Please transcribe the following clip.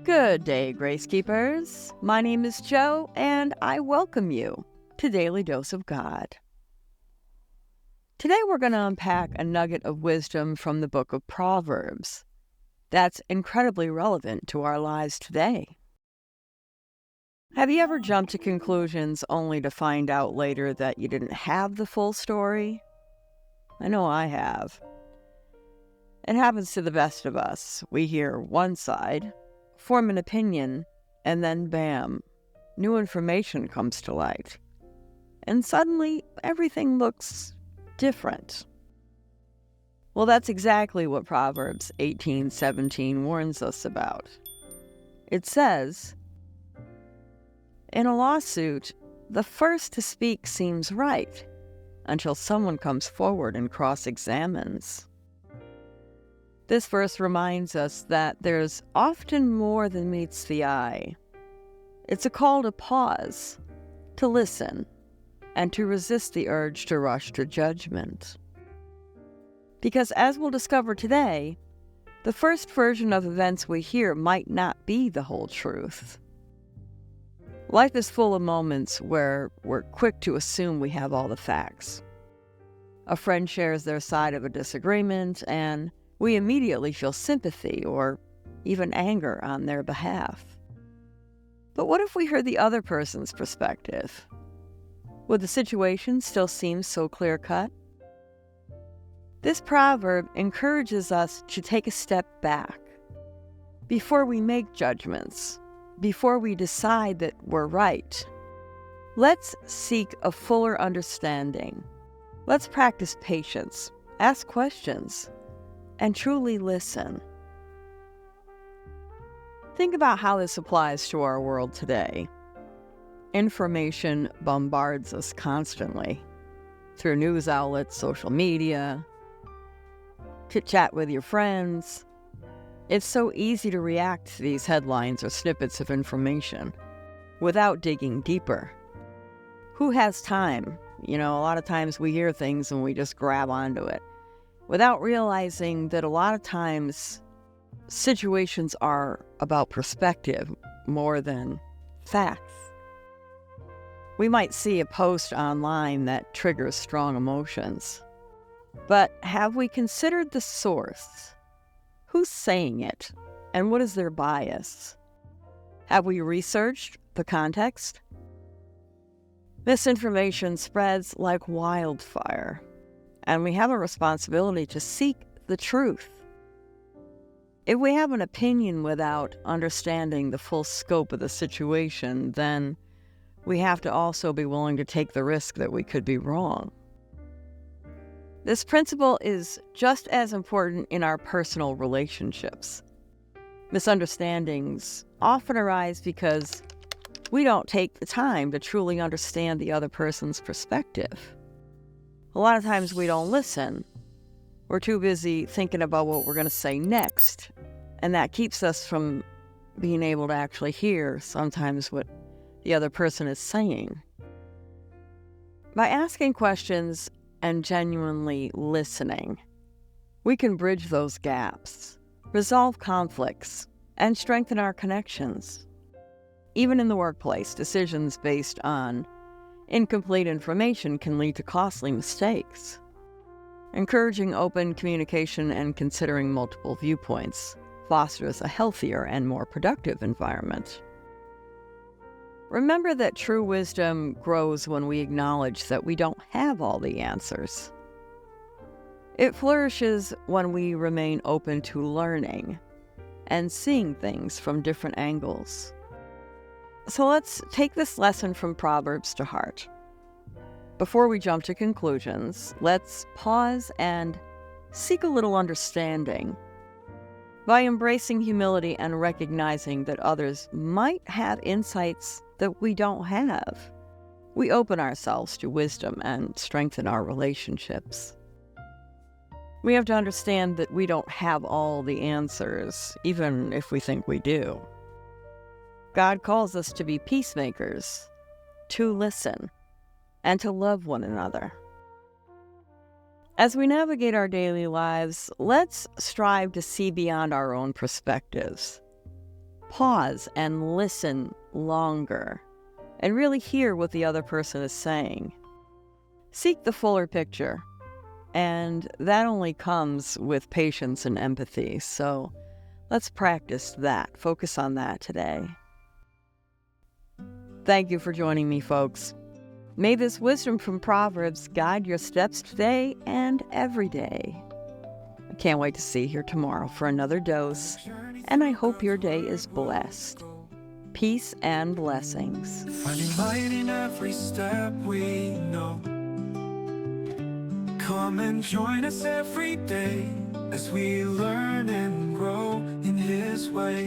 Good day, Grace Keepers. My name is Joe, and I welcome you to Daily Dose of God. Today we're going to unpack a nugget of wisdom from the book of Proverbs that's incredibly relevant to our lives today. Have you ever jumped to conclusions only to find out later that you didn't have the full story? I know I have. It happens to the best of us. We hear one side, form an opinion, and then bam, new information comes to light. And suddenly, everything looks different. Well, that's exactly what Proverbs 18:17 warns us about. It says, "In a lawsuit, the first to speak seems right until someone comes forward and cross-examines." This verse reminds us that there's often more than meets the eye. It's a call to pause, to listen, and to resist the urge to rush to judgment. Because as we'll discover today, the first version of events we hear might not be the whole truth. Life is full of moments where we're quick to assume we have all the facts. A friend shares their side of a disagreement, and we immediately feel sympathy or even anger on their behalf. But what if we heard the other person's perspective? Would the situation still seem so clear-cut? This proverb encourages us to take a step back. Before we make judgments, before we decide that we're right, let's seek a fuller understanding. Let's practice patience, ask questions, and truly listen. Think about how this applies to our world today. Information bombards us constantly through news outlets, social media, chit-chat with your friends. It's so easy to react to these headlines or snippets of information without digging deeper. Who has time? A lot of times we hear things and we just grab onto it, without realizing that a lot of times situations are about perspective more than facts. We might see a post online that triggers strong emotions, but have we considered the source? Who's saying it, and what is their bias? Have we researched the context? Misinformation spreads like wildfire, and we have a responsibility to seek the truth. If we have an opinion without understanding the full scope of the situation, then we have to also be willing to take the risk that we could be wrong. This principle is just as important in our personal relationships. Misunderstandings often arise because we don't take the time to truly understand the other person's perspective. A lot of times we don't listen. We're too busy thinking about what we're going to say next, and that keeps us from being able to actually hear sometimes what the other person is saying. By asking questions and genuinely listening, we can bridge those gaps, resolve conflicts, and strengthen our connections. Even in the workplace, decisions based on incomplete information can lead to costly mistakes. Encouraging open communication and considering multiple viewpoints fosters a healthier and more productive environment. Remember that true wisdom grows when we acknowledge that we don't have all the answers. It flourishes when we remain open to learning and seeing things from different angles. So let's take this lesson from Proverbs to heart. Before we jump to conclusions, let's pause and seek a little understanding. By embracing humility and recognizing that others might have insights that we don't have, we open ourselves to wisdom and strengthen our relationships. We have to understand that we don't have all the answers, even if we think we do. God calls us to be peacemakers, to listen, and to love one another. As we navigate our daily lives, let's strive to see beyond our own perspectives. Pause and listen longer and really hear what the other person is saying. Seek the fuller picture, and that only comes with patience and empathy. So let's practice that. Focus on that today. Thank you for joining me, folks. May this wisdom from Proverbs guide your steps today and every day. I can't wait to see you here tomorrow for another dose, and I hope your day is blessed. Peace and blessings. Finding light in every step we know. Come and join us every day as we learn and grow in His way.